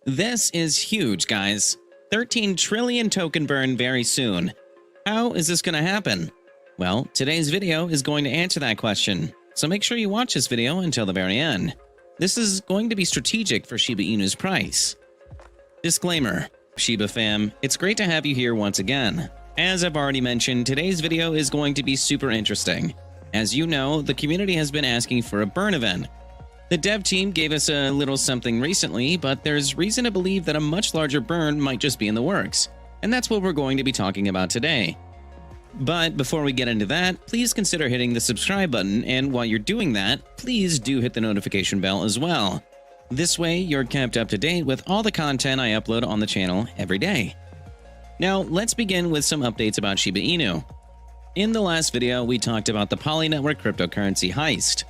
This is huge, guys. 13 trillion token burn very soon. How is this going to happen? Well, today's video is going to answer that question, so make sure you watch this video until the very end. This is going to be strategic for Shiba Inu's price. Disclaimer: Shiba fam, it's great to have you here once again. As I've already mentioned, today's video is going to be super interesting. As you know, the community has been asking for a burn event. The dev team gave us a little something recently, but there's reason to believe that a much larger burn might just be in the works. And that's what we're going to be talking about today. But before we get into that, please consider hitting the subscribe button, and while you're doing that, please do hit the notification bell as well. This way, you're kept up to date with all the content I upload on the channel every day. Now, let's begin with some updates about Shiba Inu. In the last video, we talked about the Poly Network cryptocurrency heist.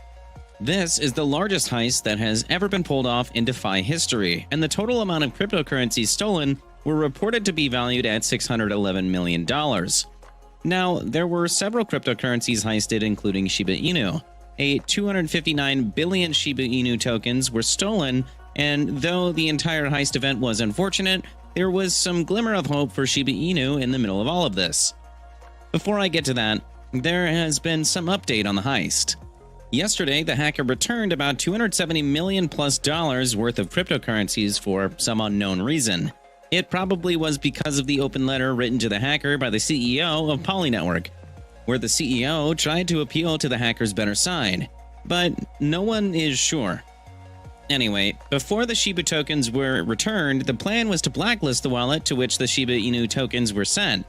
This is the largest heist that has ever been pulled off in DeFi history, and the total amount of cryptocurrencies stolen were reported to be valued at $611 million. Now, there were several cryptocurrencies heisted, including Shiba Inu. 259 billion Shiba Inu tokens were stolen, and though the entire heist event was unfortunate, there was some glimmer of hope for Shiba Inu in the middle of all of this. Before I get to that, there has been some update on the heist. Yesterday, the hacker returned about $270 million+ worth of cryptocurrencies for some unknown reason. It probably was because of the open letter written to the hacker by the CEO of Poly Network, where the CEO tried to appeal to the hacker's better side, but no one is sure. Anyway, before the Shiba tokens were returned, the plan was to blacklist the wallet to which the Shiba Inu tokens were sent.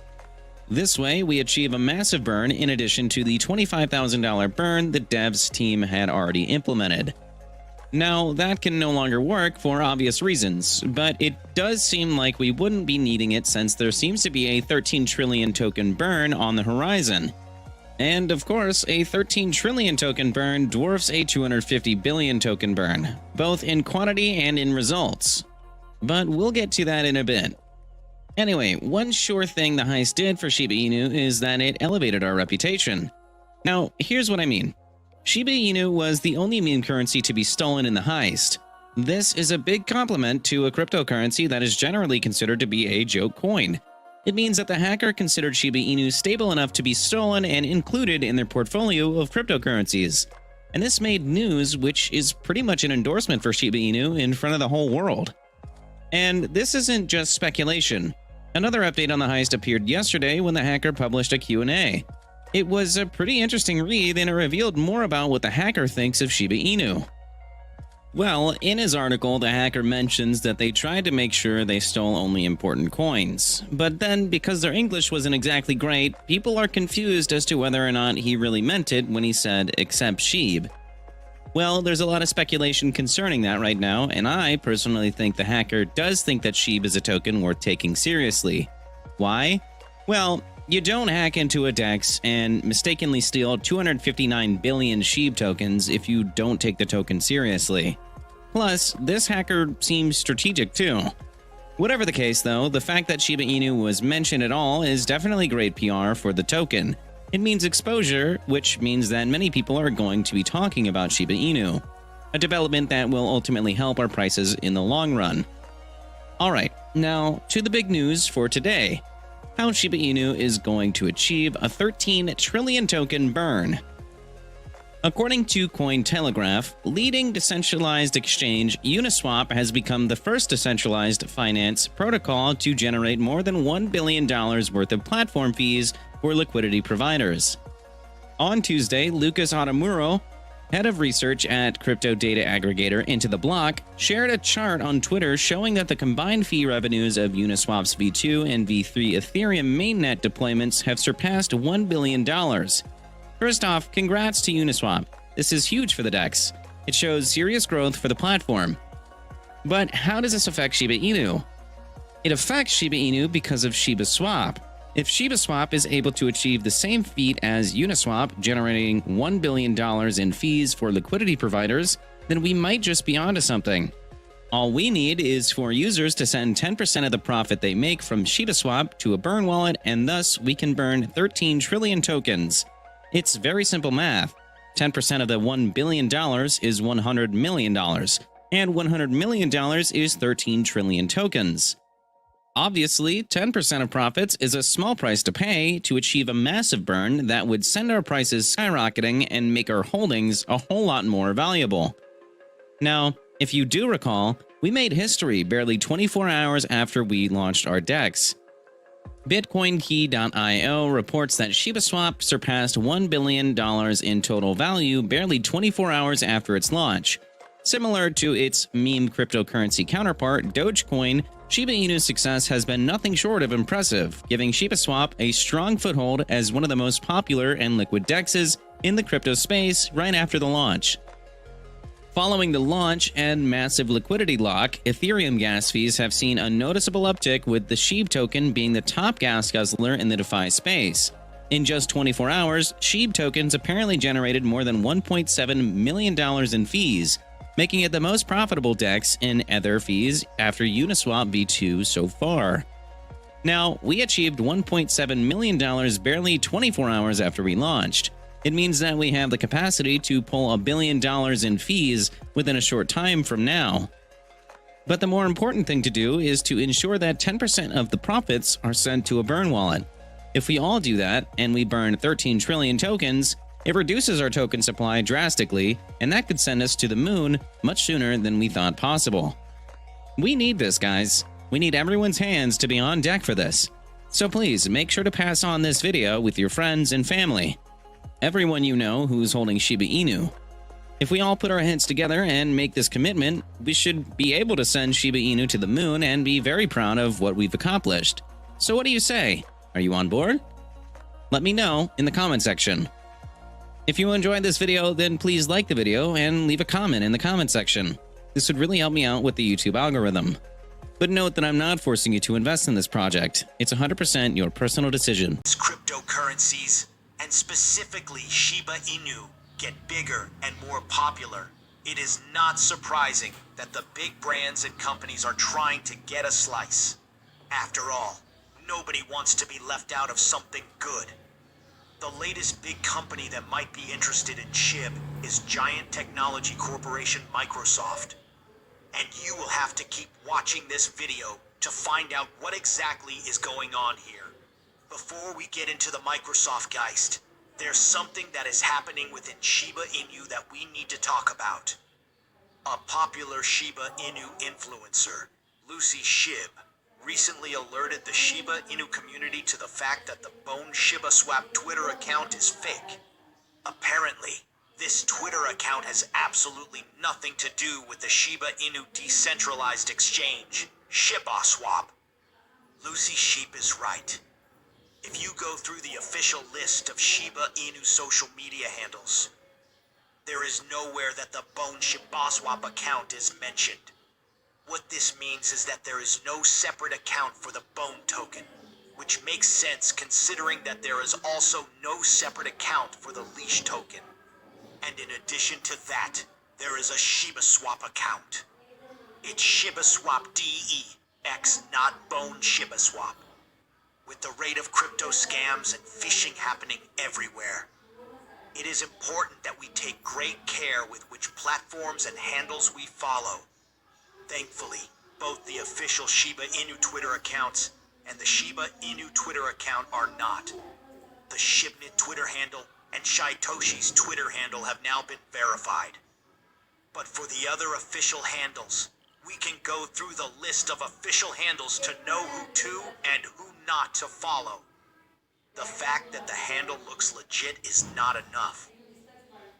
This way, we achieve a massive burn in addition to the $25,000 burn the devs team had already implemented. Now, that can no longer work for obvious reasons, but it does seem like we wouldn't be needing it since there seems to be a 13 trillion token burn on the horizon. And of course, a 13 trillion token burn dwarfs a 250 billion token burn, both in quantity and in results. But we'll get to that in a bit. Anyway, one sure thing the heist did for Shiba Inu is that it elevated our reputation. Now, here's what I mean. Shiba Inu was the only meme currency to be stolen in the heist. This is a big compliment to a cryptocurrency that is generally considered to be a joke coin. It means that the hacker considered Shiba Inu stable enough to be stolen and included in their portfolio of cryptocurrencies. And this made news, which is pretty much an endorsement for Shiba Inu in front of the whole world. And this isn't just speculation. Another update on the heist appeared yesterday when the hacker published a Q&A. It was a pretty interesting read, and it revealed more about what the hacker thinks of Shiba Inu. Well, in his article, the hacker mentions that they tried to make sure they stole only important coins. But then, because their English wasn't exactly great, people are confused as to whether or not he really meant it when he said, "except Shib." Well, there's a lot of speculation concerning that right now, and I personally think the hacker does think that Shib is a token worth taking seriously. Why? Well, you don't hack into a DEX and mistakenly steal 259 billion Shib tokens if you don't take the token seriously. Plus, this hacker seems strategic too. Whatever the case though, the fact that Shiba Inu was mentioned at all is definitely great PR for the token. It means exposure, which means that many people are going to be talking about Shiba Inu, a development that will ultimately help our prices in the long run. Alright, now to the big news for today. How Shiba Inu is going to achieve a 13 trillion token burn. According to Cointelegraph, leading decentralized exchange Uniswap has become the first decentralized finance protocol to generate more than $1 billion worth of platform fees for liquidity providers. On Tuesday, Lucas Otomuro, head of research at crypto data aggregator Into the Block, shared a chart on Twitter showing that the combined fee revenues of Uniswap's V2 and V3 Ethereum mainnet deployments have surpassed $1 billion. First off, congrats to Uniswap. This is huge for the DEX. It shows serious growth for the platform. But how does this affect Shiba Inu? It affects Shiba Inu because of shibaswap. If shibaswap is able to achieve the same feat as Uniswap, generating $1 billion in fees for liquidity providers, then we might just be onto something. All we need is for users to send 10% of the profit they make from shibaswap to a burn wallet, and thus we can burn 13 trillion tokens. It's very simple math. 10% of the $1 billion is $100 million. and $100 million is 13 trillion tokens. Obviously, 10% of profits is a small price to pay to achieve a massive burn that would send our prices skyrocketing and make our holdings a whole lot more valuable. Now, if you do recall, we made history barely 24 hours after we launched our DEX. BitcoinKey.io reports that shibaswap surpassed $1 billion in total value barely 24 hours after its launch. Similar to its meme cryptocurrency counterpart, Dogecoin, Shiba Inu's success has been nothing short of impressive, giving shibaswap a strong foothold as one of the most popular and liquid DEXs in the crypto space right after the launch. Following the launch and massive liquidity lock, Ethereum gas fees have seen a noticeable uptick, with the Shib token being the top gas guzzler in the DeFi space. In just 24 hours, Shib tokens apparently generated more than $1.7 million in fees, making it the most profitable DEX in Ether fees after Uniswap v2 so far. Now, we achieved $1.7 million barely 24 hours after we launched. It means that we have the capacity to pull $1 billion in fees within a short time from now. But the more important thing to do is to ensure that 10% of the profits are sent to a burn wallet. If we all do that, and we burn 13 trillion tokens, it reduces our token supply drastically, and that could send us to the moon much sooner than we thought possible. We need this, guys. We need everyone's hands to be on deck for this. So please make sure to pass on this video with your friends and family. Everyone you know who's holding Shiba Inu. If we all put our heads together and make this commitment, we should be able to send Shiba Inu to the moon and be very proud of what we've accomplished. So what do you say? Are you on board? Let me know in the comment section. If you enjoyed this video, then please like the video and leave a comment in the comment section. This would really help me out with the YouTube algorithm. But note that I'm not forcing you to invest in this project. It's 100% your personal decision. Cryptocurrencies, and specifically Shiba Inu, get bigger and more popular, it is not surprising that the big brands and companies are trying to get a slice. After all, nobody wants to be left out of something good. The latest big company that might be interested in Shib is giant technology corporation Microsoft. And you will have to keep watching this video to find out what exactly is going on here. Before we get into the Microsoft geist, there's something that is happening within Shiba Inu that we need to talk about. A popular Shiba Inu influencer, Lucy Shib, recently alerted the Shiba Inu community to the fact that the Bone shibaswap Twitter account is fake. Apparently, this Twitter account has absolutely nothing to do with the Shiba Inu decentralized exchange, shibaswap. Lucy Shib is right. If you go through the official list of Shiba Inu social media handles, there is nowhere that the Bone shibaswap account is mentioned. What this means is that there is no separate account for the Bone token, which makes sense considering that there is also no separate account for the Leash token. And in addition to that, there is a shibaswap account. It's shibaswap DEX, not Bone shibaswap. With the rate of crypto scams and phishing happening everywhere, it is important that we take great care with which platforms and handles we follow. Thankfully, both the official Shiba Inu Twitter accounts and the Shiba Inu Twitter account are not. The Shibnit Twitter handle and Shitoshi's Twitter handle have now been verified. But for the other official handles, we can go through the list of official handles to know who to and who not to follow. The fact that the handle looks legit is not enough.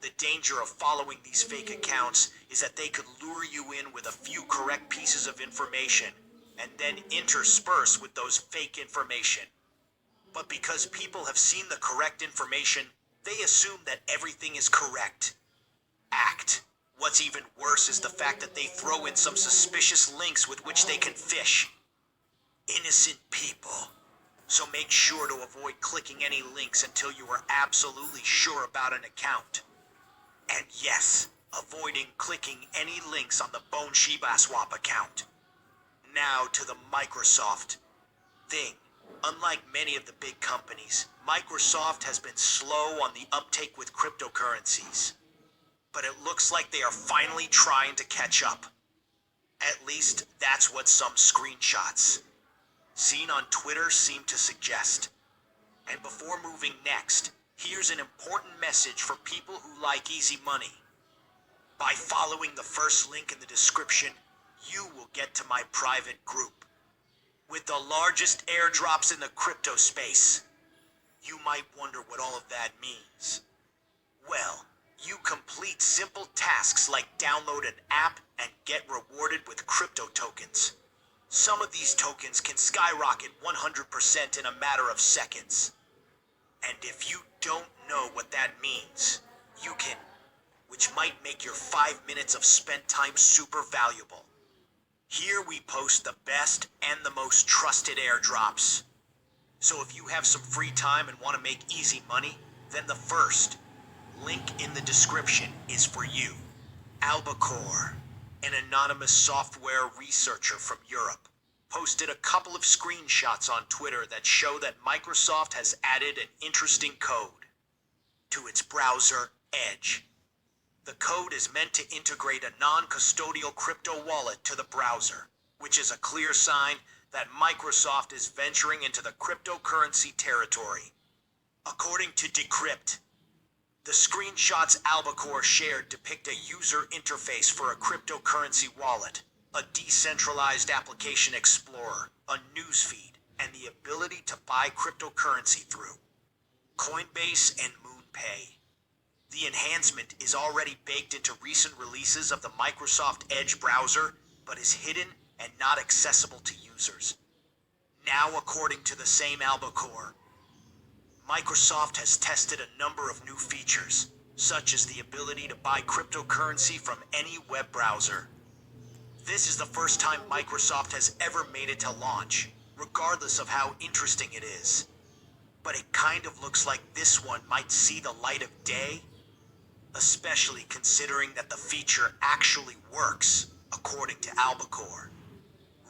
The danger of following these fake accounts is that they could lure you in with a few correct pieces of information and then intersperse with those fake information. But because people have seen the correct information, they assume that everything is correct. Act. What's even worse is the fact that they throw in some suspicious links with which they can fish. Innocent people. So make sure to avoid clicking any links until you are absolutely sure about an account. And yes, avoiding clicking any links on the Bone shibaswap account. Now to the Microsoft thing. Unlike many of the big companies, Microsoft has been slow on the uptake with cryptocurrencies. But it looks like they are finally trying to catch up. At least that's what some screenshots seen on Twitter seem to suggest. And before moving next, here's an important message for people who like easy money. By following the first link in the description, you will get to my private group with the largest airdrops in the crypto space. You might wonder what all of that means. Well, you complete simple tasks like download an app and get rewarded with crypto tokens. Some of these tokens can skyrocket 100% in a matter of seconds. And if you don't know what that means, you can, which might make your 5 minutes of spent time super valuable. Here we post the best and the most trusted airdrops. So if you have some free time and want to make easy money, then the first link in the description is for you. Albacore, an anonymous software researcher from Europe, posted a couple of screenshots on Twitter that show that Microsoft has added an interesting code to its browser, Edge. The code is meant to integrate a non-custodial crypto wallet to the browser, which is a clear sign that Microsoft is venturing into the cryptocurrency territory. According to Decrypt, the screenshots Albacore shared depict a user interface for a cryptocurrency wallet, a decentralized application explorer, a newsfeed, and the ability to buy cryptocurrency through Coinbase and MoonPay. The enhancement is already baked into recent releases of the Microsoft Edge browser, but is hidden and not accessible to users. Now, according to the same Albacore, Microsoft has tested a number of new features, such as the ability to buy cryptocurrency from any web browser. This is the first time Microsoft has ever made it to launch, regardless of how interesting it is. But it kind of looks like this one might see the light of day, especially considering that the feature actually works, according to Albacore.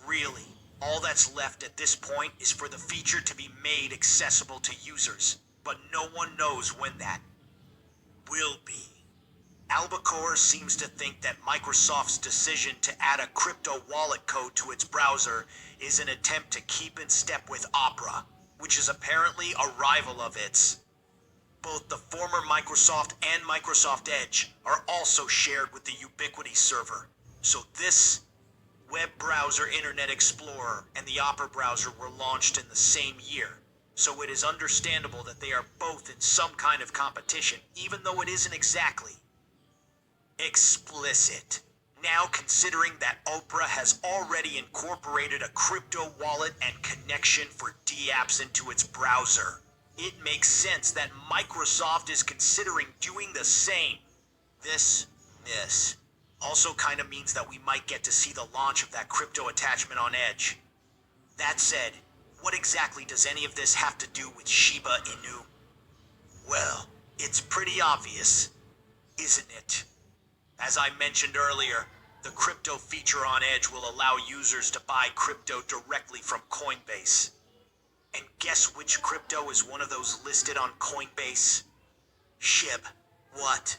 Really, all that's left at this point is for the feature to be made accessible to users, but no one knows when that will be. Albacore seems to think that Microsoft's decision to add a crypto wallet code to its browser is an attempt to keep in step with Opera, which is apparently a rival of its. Both the former Microsoft and Microsoft Edge are also shared with the Ubiquity server, so this web browser Internet Explorer and the Opera browser were launched in the same year, so it is understandable that they are both in some kind of competition, even though it isn't exactly explicit. Now, considering that Opera has already incorporated a crypto wallet and connection for dApps into its browser, it makes sense that Microsoft is considering doing the same. This also kind of means that we might get to see the launch of that crypto attachment on Edge. That said, what exactly does any of this have to do with Shiba Inu? Well, it's pretty obvious, isn't it? As I mentioned earlier, the crypto feature on Edge will allow users to buy crypto directly from Coinbase. And guess which crypto is one of those listed on Coinbase? Shib. What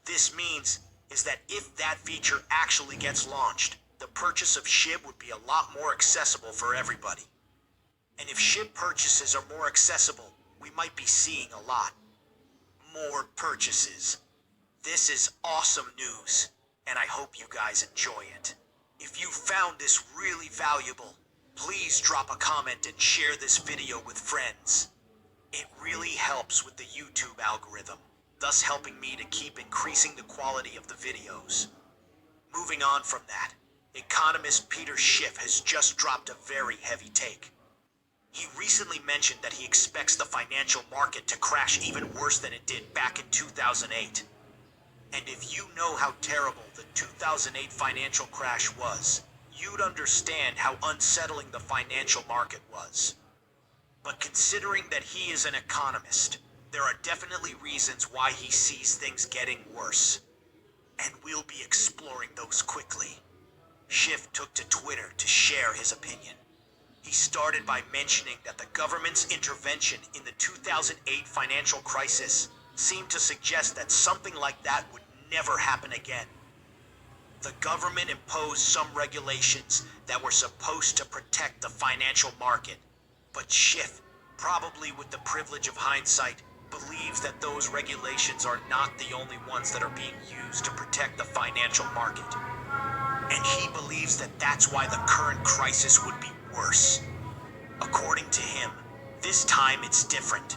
this means is that if that feature actually gets launched, the purchase of Shib would be a lot more accessible for everybody. And if Shib purchases are more accessible, we might be seeing a lot more purchases. This is awesome news, and I hope you guys enjoy it. If you found this really valuable, please drop a comment and share this video with friends. It really helps with the YouTube algorithm, thus helping me to keep increasing the quality of the videos. Moving on from that, economist Peter Schiff has just dropped a very heavy take. He recently mentioned that he expects the financial market to crash even worse than it did back in 2008. And if you know how terrible the 2008 financial crash was, you'd understand how unsettling the financial market was. But considering that he is an economist, there are definitely reasons why he sees things getting worse. And we'll be exploring those quickly. Schiff took to Twitter to share his opinion. He started by mentioning that the government's intervention in the 2008 financial crisis seemed to suggest that something like that would never happen again. The government imposed some regulations that were supposed to protect the financial market. But Schiff, probably with the privilege of hindsight, believes that those regulations are not the only ones that are being used to protect the financial market. And he believes that that's why the current crisis would be worse. According to him, this time it's different.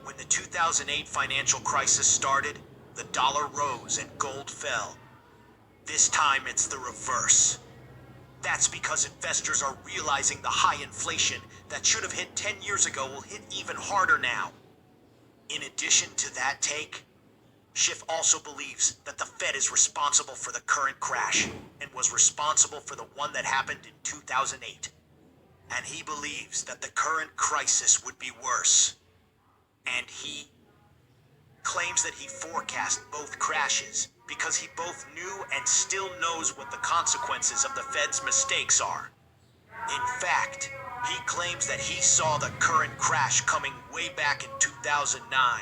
When the 2008 financial crisis started, the dollar rose and gold fell. This time it's the reverse. That's because investors are realizing the high inflation that should have hit 10 years ago will hit even harder now. In addition to that take, Schiff also believes that the Fed is responsible for the current crash and was responsible for the one that happened in 2008. And he believes that the current crisis would be worse. And he claims that he forecast both crashes because he both knew and still knows what the consequences of the Fed's mistakes are. In fact, he claims that he saw the current crash coming way back in 2009.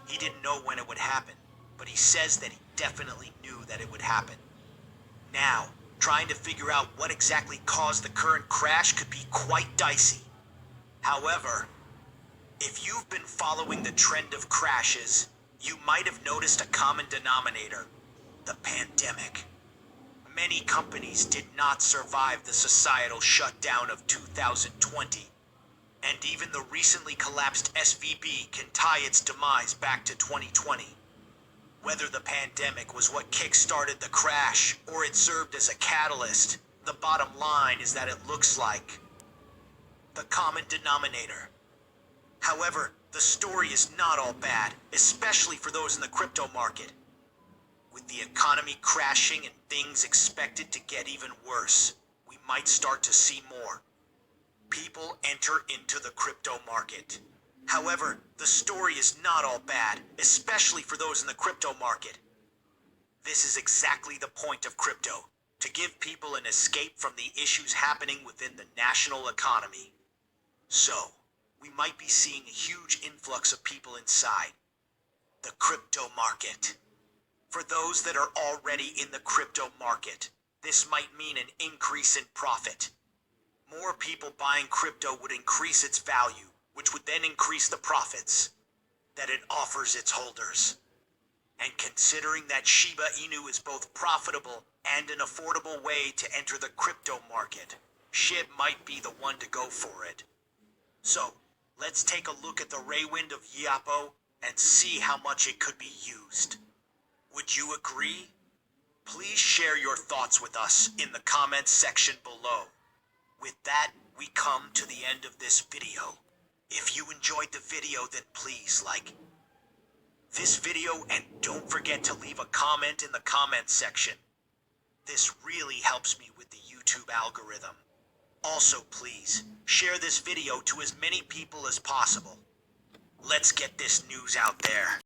He didn't know when it would happen, but he says that he definitely knew that it would happen. Now, trying to figure out what exactly caused the current crash could be quite dicey. However, if you've been following the trend of crashes, you might have noticed a common denominator: the pandemic. Many companies did not survive the societal shutdown of 2020, and even the recently collapsed SVB can tie its demise back to 2020. Whether the pandemic was what kick-started the crash or it served as a catalyst, the bottom line is that it looks like the common denominator. However, the story is not all bad, especially for those in the crypto market. With the economy crashing and things expected to get even worse, we might start to see more people enter into the crypto market. However, the story is not all bad, especially for those in the crypto market. This is exactly the point of crypto, to give people an escape from the issues happening within the national economy. So, we might be seeing a huge influx of people inside the crypto market. For those that are already in the crypto market, this might mean an increase in profit. More people buying crypto would increase its value, which would then increase the profits that it offers its holders. And considering that Shiba Inu is both profitable and an affordable way to enter the crypto market, Shib might be the one to go for it. So, let's take a look at the Raywind of Yapo and see how much it could be used. Would you agree? Please share your thoughts with us in the comments section below. With that, we come to the end of this video. If you enjoyed the video, then please like this video and don't forget to leave a comment in the comments section. This really helps me with the YouTube algorithm. Also, please share this video to as many people as possible. Let's get this news out there.